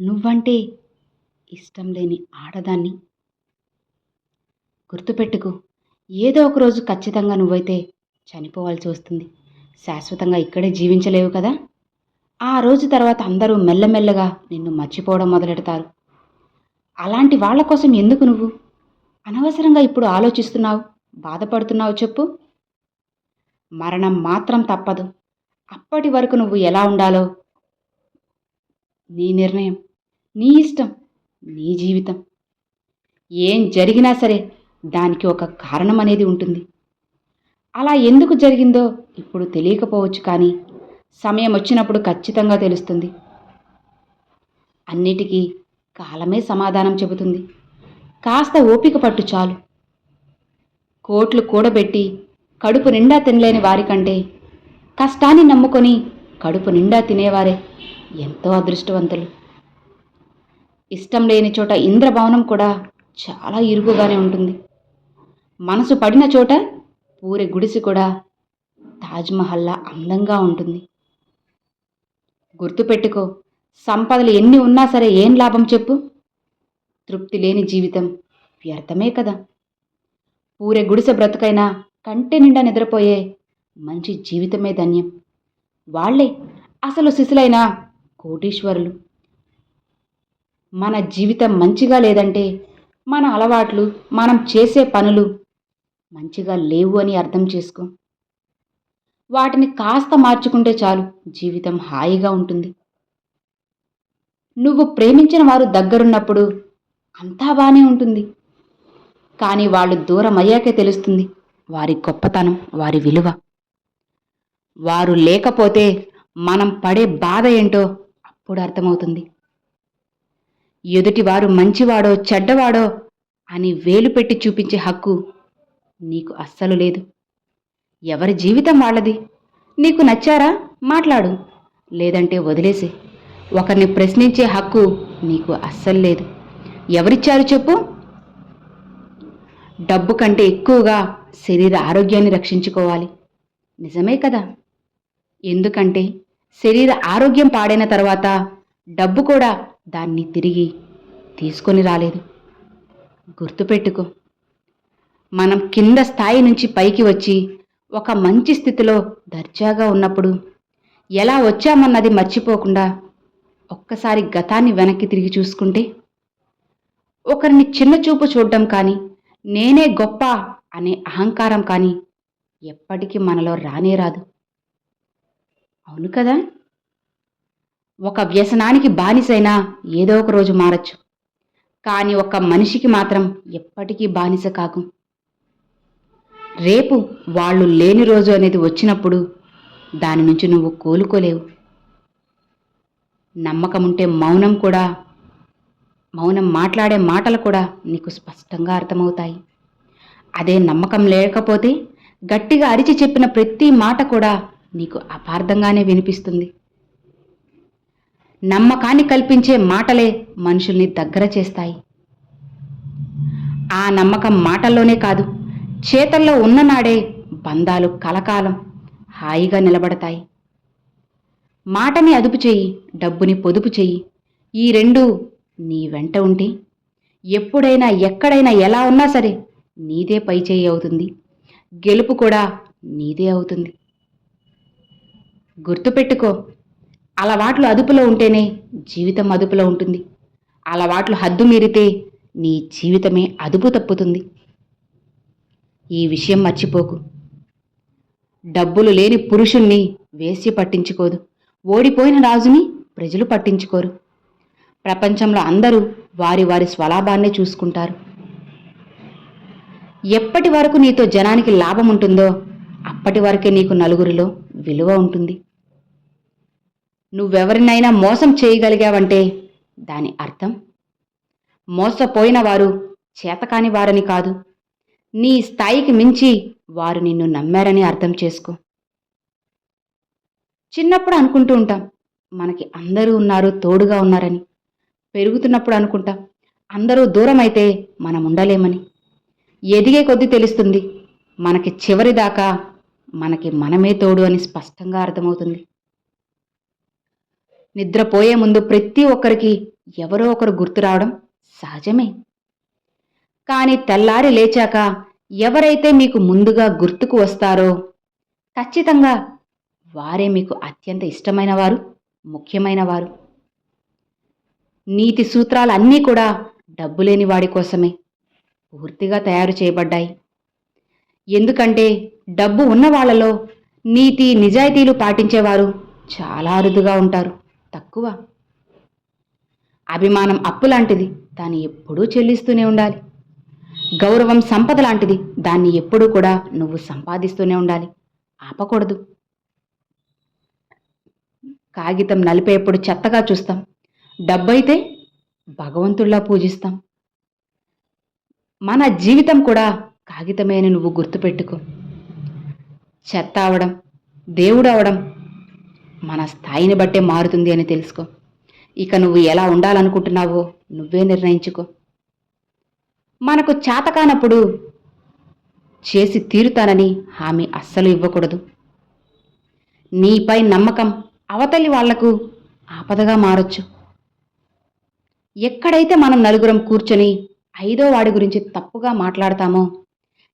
నువ్వంటే ఇష్టం లేని ఆడదాన్ని గుర్తుపెట్టుకో. ఏదో ఒక రోజు ఖచ్చితంగా నువ్వైతే చనిపోవాల్సి వస్తుంది. శాశ్వతంగా ఇక్కడే జీవించలేవు కదా. ఆ రోజు తర్వాత అందరూ మెల్లమెల్లగా నిన్ను మర్చిపోవడం మొదలెడతారు. అలాంటి వాళ్ళ కోసం ఎందుకు నువ్వు అనవసరంగా ఇప్పుడు ఆలోచిస్తున్నావు, బాధపడుతున్నావు చెప్పు? మరణం మాత్రం తప్పదు. అప్పటి వరకు నువ్వు ఎలా ఉండాలో నీ నిర్ణయం, నీ ఇష్టం, నీ జీవితం. ఏం జరిగినా సరే దానికి ఒక కారణం అనేది ఉంటుంది. అలా ఎందుకు జరిగిందో ఇప్పుడు తెలియకపోవచ్చు, కానీ సమయం వచ్చినప్పుడు ఖచ్చితంగా తెలుస్తుంది. అన్నిటికీ కాలమే సమాధానం చెబుతుంది. కాస్త ఓపిక పట్టు చాలు. కోట్లు కూడబెట్టి కడుపు నిండా తినలేని వారికంటే కష్టాన్ని నమ్ముకొని కడుపు నిండా తినేవారే ఎంతో అదృష్టవంతులు. ఇష్టం లేని చోట ఇంద్రభవనం కూడా చాలా ఇరుకుగానే ఉంటుంది. మనసు పడిన చోట పూరె గుడిసి కూడా తాజ్మహల్లా అందంగా ఉంటుంది. గుర్తుపెట్టుకో, సంపదలు ఎన్ని ఉన్నా సరే ఏం లాభం చెప్పు? తృప్తి లేని జీవితం వ్యర్థమే కదా. పూరె గుడిసె బ్రతుకైనా కంటి నిండా నిద్రపోయే మంచి జీవితమే ధన్యం. వాళ్లే అసలు శిశులైన కోటీశ్వరులు. మన జీవితం మంచిగా లేదంటే మన అలవాట్లు, మనం చేసే పనులు మంచిగా లేవు అని అర్థం చేసుకో. వాటిని కాస్త మార్చుకుంటే చాలు, జీవితం హాయిగా ఉంటుంది. నువ్వు ప్రేమించిన వారు దగ్గరున్నప్పుడు అంతా బానే ఉంటుంది. కానీ వాళ్ళు దూరం అయ్యాకే తెలుస్తుంది వారి గొప్పతనం, వారి విలువ. వారు లేకపోతే మనం పడే బాధ ఏంటో అప్పుడు అర్థమవుతుంది. ఎదుటివారు మంచివాడో చెడ్డవాడో అని వేలు పెట్టి చూపించే హక్కు నీకు అస్సలు లేదు. ఎవరి జీవితం వాళ్ళది. నీకు నచ్చారా మాట్లాడు, లేదంటే వదిలేసి. ఒకరిని ప్రశ్నించే హక్కు నీకు అస్సలు లేదు. ఎవరిచ్చారు చెప్పు? డబ్బు కంటే ఎక్కువగా శరీర ఆరోగ్యాన్ని రక్షించుకోవాలి. నిజమే కదా. ఎందుకంటే శరీర ఆరోగ్యం పాడైన తర్వాత డబ్బు కూడా దాన్ని తిరిగి తీసుకొని రాలేదు. గుర్తుపెట్టుకో, మనం కింద స్థాయి నుంచి పైకి వచ్చి ఒక మంచి స్థితిలో దర్జాగా ఉన్నప్పుడు ఎలా వచ్చామన్నది మర్చిపోకుండా ఒక్కసారి గతాన్ని వెనక్కి తిరిగి చూసుకుంటే, ఒకరిని చిన్న చూపు చూడడం కానీ, నేనే గొప్ప అనే అహంకారం కానీ ఎప్పటికీ మనలో రానే రాదు. అవును కదా. ఒక వ్యసనానికి బానిసైనా ఏదో ఒక రోజు మారచ్చు, కానీ ఒక మనిషికి మాత్రం ఎప్పటికీ బానిస కాకు. రేపు వాళ్ళు లేని రోజు అనేది వచ్చినప్పుడు దాని నుంచి నువ్వు కోలుకోలేవు. నమ్మకం ఉంటే మౌనం మాట్లాడే మాటలు కూడా నీకు స్పష్టంగా అర్థమవుతాయి. అదే నమ్మకం లేకపోతే గట్టిగా అరిచి చెప్పిన ప్రతి మాట కూడా నీకు అపార్థంగానే వినిపిస్తుంది. నమ్మకాన్ని కల్పించే మాటలే మనుషుల్ని దగ్గర చేస్తాయి. ఆ నమ్మకం మాటల్లోనే కాదు, చేతల్లో ఉన్ననాడే బంధాలు కలకాలం హాయిగా నిలబడతాయి. మాటని అదుపు చెయ్యి, డబ్బుని పొదుపు చెయ్యి. ఈ రెండూ నీ వెంట ఉంటే ఎప్పుడైనా ఎక్కడైనా ఎలా ఉన్నా సరే నీదే పై చేయి అవుతుంది. గెలుపు కూడా నీదే అవుతుంది. గుర్తుపెట్టుకో, అలవాట్లు అదుపులో ఉంటేనే జీవితం అదుపులో ఉంటుంది. అలవాట్లు హద్దు మీరితే నీ జీవితమే అదుపు తప్పుతుంది. ఈ విషయం మర్చిపోకు. డబ్బులు లేని పురుషుణ్ణి వేశ్య పట్టించుకోదు. ఓడిపోయిన రాజుని ప్రజలు పట్టించుకోరు. ప్రపంచంలో అందరూ వారి వారి స్వలాభాన్నే చూసుకుంటారు. ఎప్పటి వరకు నీతో జనానికి లాభం ఉంటుందో అప్పటి వరకే నీకు నలుగురిలో విలువ ఉంటుంది. నువ్వెవరినైనా మోసం చేయగలిగావంటే దాని అర్థం మోసపోయిన వారు చేతకాని వారని కాదు, నీ స్థాయికి మించి వారు నిన్ను నమ్మారని అర్థం చేసుకో. చిన్నప్పుడు అనుకుంటూ ఉంటాం మనకి అందరూ ఉన్నారు, తోడుగా ఉన్నారని. పెరుగుతున్నప్పుడు అనుకుంటాం అందరూ దూరం అయితే మనం ఉండలేమని. ఎదిగే కొద్దీ తెలుస్తుంది మనకి చివరిదాకా మనకి మనమే తోడు అని స్పష్టంగా అర్థమవుతుంది. నిద్రపోయే ముందు ప్రతి ఒక్కరికి ఎవరో ఒకరు గుర్తు రావడం సహజమే. కానీ తెల్లారి లేచాక ఎవరైతే మీకు ముందుగా గుర్తుకు వస్తారో ఖచ్చితంగా వారే మీకు అత్యంత ఇష్టమైన వారు, ముఖ్యమైన వారు. నీతి సూత్రాలన్నీ కూడా డబ్బులేని వాడి కోసమే పూర్తిగా తయారు చేయబడ్డాయి. ఎందుకంటే డబ్బు ఉన్న వాళ్ళలో నీతి నిజాయితీలు పాటించేవారు చాలా అరుదుగా ఉంటారు, తక్కువ. అభిమానం అప్పు లాంటిది, దాన్ని ఎప్పుడూ చెల్లిస్తూనే ఉండాలి. గౌరవం సంపద లాంటిది, దాన్ని ఎప్పుడూ కూడా నువ్వు సంపాదిస్తూనే ఉండాలి, ఆపకూడదు. కాగితం నలిపేప్పుడు చెత్తగా చూస్తాం, డబ్బైతే భగవంతుల్లా పూజిస్తాం. మన జీవితం కూడా కాగితమే అని నువ్వు గుర్తుపెట్టుకో. చెత్త అవడం, దేవుడు అవడం మన స్థాయిని బట్టే మారుతుంది అని తెలుసుకో. ఇక నువ్వు ఎలా ఉండాలనుకుంటున్నావో నువ్వే నిర్ణయించుకో. మనకు చేతకానప్పుడు చేసి తీరుతానని హామీ అస్సలు ఇవ్వకూడదు. నీపై నమ్మకం అవతలి వాళ్లకు ఆపదగా మారొచ్చు. ఎక్కడైతే మనం నలుగురం కూర్చొని ఐదో వాడి గురించి తప్పుగా మాట్లాడతామో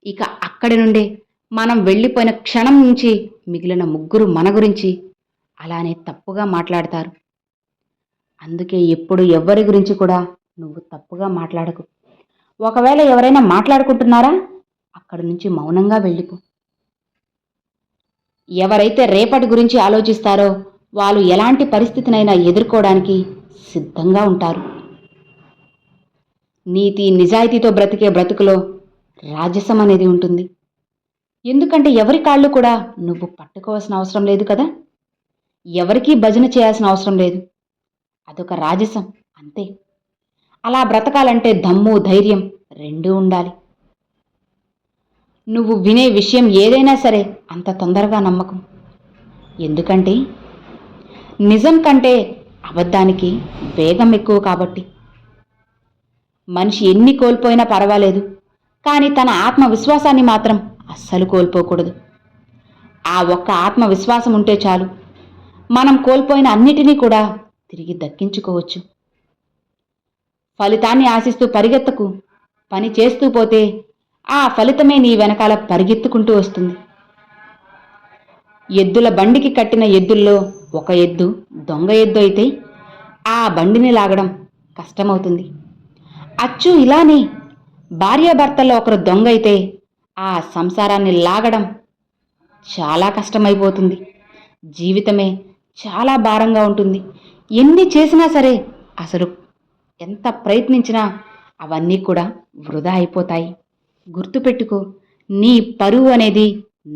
ఇక అక్కడి నుండే మనం వెళ్ళిపోయిన క్షణం నుంచి మిగిలిన ముగ్గురు మన గురించి అలానే తప్పుగా మాట్లాడతారు. అందుకే ఎప్పుడు ఎవ్వరి గురించి కూడా నువ్వు తప్పుగా మాట్లాడకు. ఒకవేళ ఎవరైనా మాట్లాడుకుంటున్నారా, అక్కడి నుంచి మౌనంగా వెళ్ళిపో. ఎవరైతే రేపటి గురించి ఆలోచిస్తారో వాళ్ళు ఎలాంటి పరిస్థితినైనా ఎదుర్కోవడానికి సిద్ధంగా ఉంటారు. నీతి నిజాయితీతో బ్రతికే బ్రతుకులో రాజసం అనేది ఉంటుంది. ఎందుకంటే ఎవరి కాళ్ళు కూడా నువ్వు పట్టుకోవాల్సిన అవసరం లేదు కదా, ఎవరికీ భజన చేయాల్సిన అవసరం లేదు. అదొక రాజసం, అంతే. అలా బ్రతకాలంటే దమ్ము ధైర్యం రెండూ ఉండాలి. నువ్వు వినే విషయం ఏదైనా సరే అంత తొందరగా నమ్మకం. ఎందుకంటే నిజం కంటే అబద్ధానికి వేగం ఎక్కువ కాబట్టి. మనిషి ఎన్ని కోల్పోయినా పర్వాలేదు, కానీ తన ఆత్మవిశ్వాసాన్ని మాత్రం అస్సలు కోల్పోకూడదు. ఆ ఒక్క ఆత్మవిశ్వాసం ఉంటే చాలు, మనం కోల్పోయిన అన్నిటినీ కూడా తిరిగి దక్కించుకోవచ్చు. ఫలితాన్ని ఆశిస్తూ పరిగెత్తకు. పని చేస్తూ పోతే ఆ ఫలితమే నీ వెనకాల పరిగెత్తుకుంటూ వస్తుంది. ఎద్దుల బండికి కట్టిన ఎద్దుల్లో ఒక ఎద్దు దొంగ ఎద్దు అయితే ఆ బండిని లాగడం కష్టమవుతుంది. అచ్చు ఇలానే భార్యాభర్తల్లో ఒకరు దొంగ అయితే ఆ సంసారాన్ని లాగడం చాలా కష్టమైపోతుంది. జీవితమే చాలా భారంగా ఉంటుంది. ఎన్ని చేసినా సరే, అసలు ఎంత ప్రయత్నించినా అవన్నీ కూడా వృధా అయిపోతాయి. గుర్తుపెట్టుకో, నీ పరువు అనేది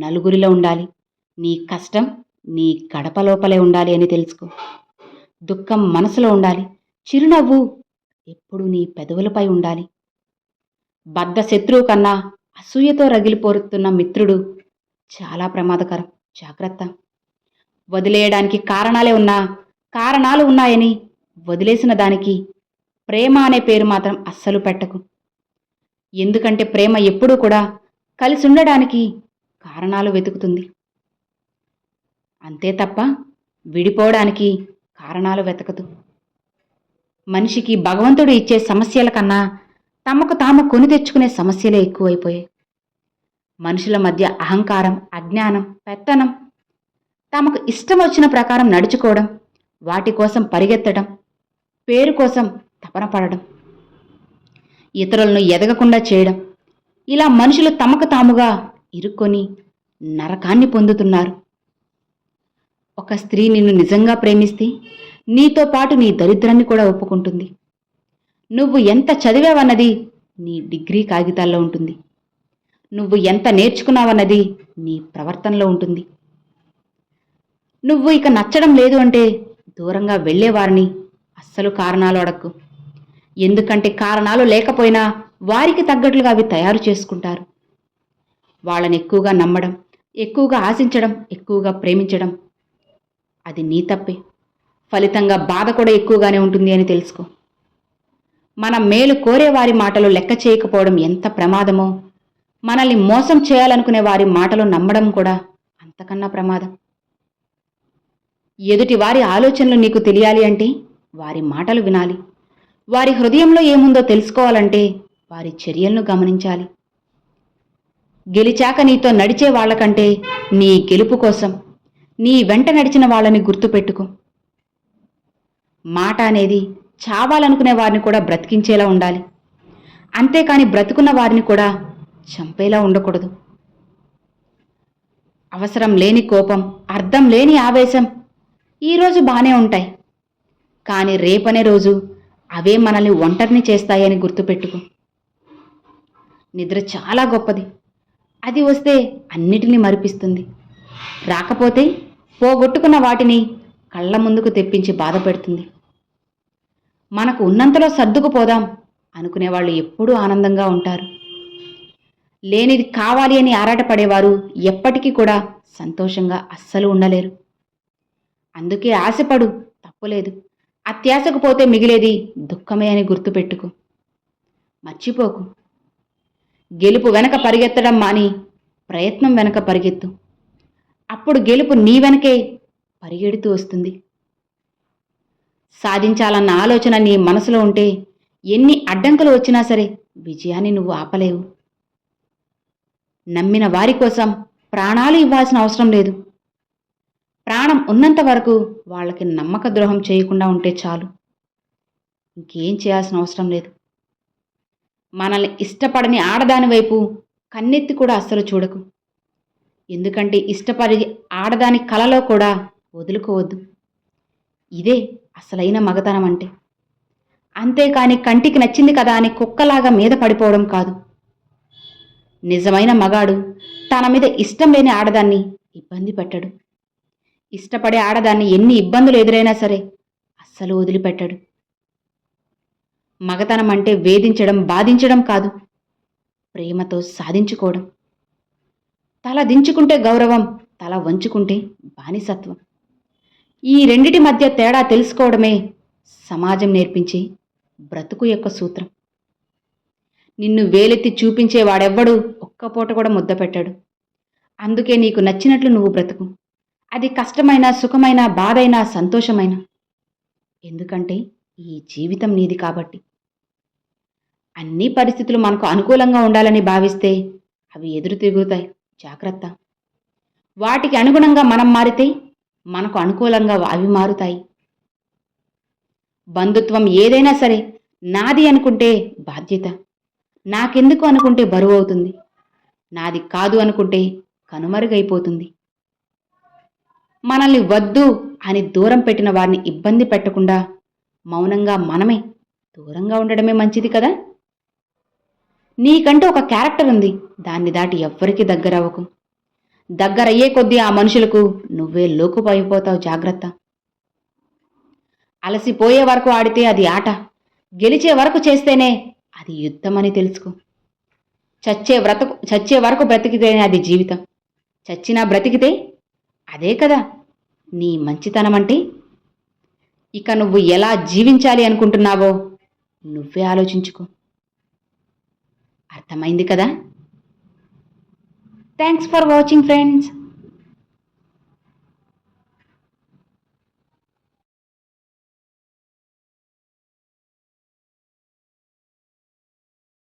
నలుగురిలో ఉండాలి, నీ కష్టం నీ గడప లోపలే ఉండాలి అని తెలుసుకో. దుఃఖం మనసులో ఉండాలి, చిరునవ్వు ఎప్పుడు నీ పెదవులపై ఉండాలి. బద్ధ శత్రువు కన్నా అసూయతో రగిలిపోరుతున్న మిత్రుడు చాలా ప్రమాదకరం, జాగ్రత్త. వదిలేయడానికి కారణాలు ఉన్నాయని వదిలేసిన దానికి ప్రేమ అనే పేరు మాత్రం అస్సలు పెట్టకు. ఎందుకంటే ప్రేమ ఎప్పుడూ కూడా కలిసి ఉండడానికి కారణాలు వెతుకుతుంది, అంతే తప్ప విడిపోవడానికి కారణాలు వెతకదు. మనిషికి భగవంతుడు ఇచ్చే సమస్యల కన్నా తమకు తాము కొని తెచ్చుకునే సమస్యలే ఎక్కువైపోయాయి. మనుషుల మధ్య అహంకారం, అజ్ఞానం, పెత్తనం, తమకు ఇష్టం వచ్చిన ప్రకారం నడుచుకోవడం, వాటి కోసం పరిగెత్తడం, పేరు కోసం తపన పడడం, ఇతరులను ఎదగకుండా చేయడం, ఇలా మనుషులు తమకు తాముగా ఇరుక్కొని నరకాన్ని పొందుతున్నారు. ఒక స్త్రీ నిన్ను నిజంగా ప్రేమిస్తే నీతో పాటు నీ దరిద్రాన్ని కూడా ఒప్పుకుంటుంది. నువ్వు ఎంత చదివావన్నది నీ డిగ్రీ కాగితాల్లో ఉంటుంది. నువ్వు ఎంత నేర్చుకున్నావన్నది నీ ప్రవర్తనలో ఉంటుంది. నువ్వు ఇక నచ్చడం లేదు అంటే దూరంగా వెళ్ళేవారిని అస్సలు కారణాలు అడక్కు. ఎందుకంటే కారణాలు లేకపోయినా వారికి తగ్గట్లుగా అవి తయారు చేసుకుంటారు. వాళ్ళని ఎక్కువగా నమ్మడం, ఎక్కువగా ఆశించడం, ఎక్కువగా ప్రేమించడం అది నీ తప్పే. ఫలితంగా బాధ కూడా ఎక్కువగానే ఉంటుంది అని తెలుసుకో. మన మేలు కోరే వారి మాటలు లెక్క చేయకపోవడం ఎంత ప్రమాదమో, మనల్ని మోసం చేయాలనుకునే వారి మాటలు నమ్మడం కూడా అంతకన్నా ప్రమాదం. ఎదుటి వారి ఆలోచనలు నీకు తెలియాలి అంటే వారి మాటలు వినాలి, వారి హృదయంలో ఏముందో తెలుసుకోవాలంటే వారి చర్యలను గమనించాలి. గెలిచాక నీతో నడిచే వాళ్ళకంటే నీ గెలుపు కోసం నీ వెంట నడిచిన వాళ్ళని గుర్తుపెట్టుకో. మాట అనేది చావాలనుకునే వారిని కూడా బ్రతికించేలా ఉండాలి, అంతేకాని బ్రతుకున్న వారిని కూడా చంపేలా ఉండకూడదు. అవసరం లేని కోపం, అర్థం లేని ఆవేశం ఈరోజు బానే ఉంటాయి, కానీ రేపనే రోజు అవే మనల్ని ఒంటరిని చేస్తాయని గుర్తుపెట్టుకో. నిద్ర చాలా గొప్పది. అది వస్తే అన్నిటినీ మరిపిస్తుంది, రాకపోతే పోగొట్టుకున్న వాటిని కళ్ళ ముందుకు తెప్పించి బాధ పెడుతుంది. మనకు ఉన్నంతలో సర్దుకుపోదాం అనుకునేవాళ్ళు ఎప్పుడూ ఆనందంగా ఉంటారు. లేనిది కావాలి అని ఆరాటపడేవారు ఎప్పటికీ కూడా సంతోషంగా అస్సలు ఉండలేరు. అందుకే ఆశపడు, తప్పులేదు. అత్యాశకు పోతే మిగిలేది దుఃఖమే అని గుర్తుపెట్టుకో. మర్చిపోకు. గెలుపు వెనక పరిగెత్తడం మాని ప్రయత్నం వెనక పరిగెత్తు. అప్పుడు గెలుపు నీ వెనకే పరిగెడుతూ వస్తుంది. సాధించాలన్న ఆలోచన నీ మనసులో ఉంటే ఎన్ని అడ్డంకులు వచ్చినా సరే విజయాన్ని నువ్వు ఆపలేవు. నమ్మిన వారి కోసం ప్రాణాలు ఇవ్వాల్సిన అవసరం లేదు. ప్రాణం ఉన్నంత వరకు వాళ్ళకి నమ్మక ద్రోహం చేయకుండా ఉంటే చాలు. ఇంకేం చేయాల్సిన అవసరం లేదు. మనల్ని ఇష్టపడని ఆడదాని వైపు కన్నెత్తి కూడా అస్సలు చూడకు. ఎందుకంటే ఇష్టపడి ఆడదాని కలలో కూడా వదులుకోవద్దు. ఇదే అసలైన మగతనం అంటే. అంతేకాని కంటికి నచ్చింది కదా అని కుక్కలాగా మీద పడిపోవడం కాదు. నిజమైన మగాడు తన మీద ఇష్టం లేని ఆడదాన్ని ఇబ్బంది పెట్టడు. ఇష్టపడే ఆడదాన్ని ఎన్ని ఇబ్బందులు ఎదురైనా సరే అస్సలు వదిలిపెట్టడు. మగతనం అంటే వేధించడం, బాధించడం కాదు, ప్రేమతో సాధించుకోవడం. తల దించుకుంటే గౌరవం, తల వంచుకుంటే బానిసత్వం. ఈ రెండిటి మధ్య తేడా తెలుసుకోవడమే సమాజం నేర్పించే బ్రతుకు యొక్క సూత్రం. నిన్ను వేలెత్తి చూపించేవాడెవ్వడూ ఒక్కపూట కూడా ముద్ద పెట్టాడు. అందుకే నీకు నచ్చినట్లు నువ్వు బ్రతుకు. అది కష్టమైనా, సుఖమైనా, బాధైనా, సంతోషమైనా. ఎందుకంటే ఈ జీవితం నీది కాబట్టి. అన్ని పరిస్థితులు మనకు అనుకూలంగా ఉండాలని భావిస్తే అవి ఎదురు తిరుగుతాయి. జాగ్రత్త. వాటికి అనుగుణంగా మనం మారితే మనకు అనుకూలంగా అవి మారుతాయి. బంధుత్వం ఏదైనా సరే నాది అనుకుంటే బాధ్యత, నాకెందుకు అనుకుంటే బరువు అవుతుంది, నాది కాదు అనుకుంటే కనుమరుగైపోతుంది. మనల్ని వద్దు అని దూరం పెట్టిన వారిని ఇబ్బంది పెట్టకుండా మౌనంగా మనమే దూరంగా ఉండడమే మంచిది కదా. నీకంటూ ఒక క్యారెక్టర్ ఉంది, దాన్ని దాటి ఎవ్వరికీ దగ్గరవ్వకు. దగ్గరయ్యే కొద్దీ ఆ మనుషులకు నువ్వే లోకుపోయిపోతావు. జాగ్రత్త. అలసిపోయే వరకు ఆడితే అది ఆట, గెలిచే వరకు చేస్తేనే అది యుద్ధమని తెలుసుకో. చచ్చే వరకు బ్రతికితేనే అది జీవితం. చచ్చినా బ్రతికితే అదే కదా నీ మంచితనం అంటే. ఇక నువ్వు ఎలా జీవించాలి అనుకుంటున్నావో నువ్వే ఆలోచించుకో. అర్థమైంది కదా? Thanks for watching friends.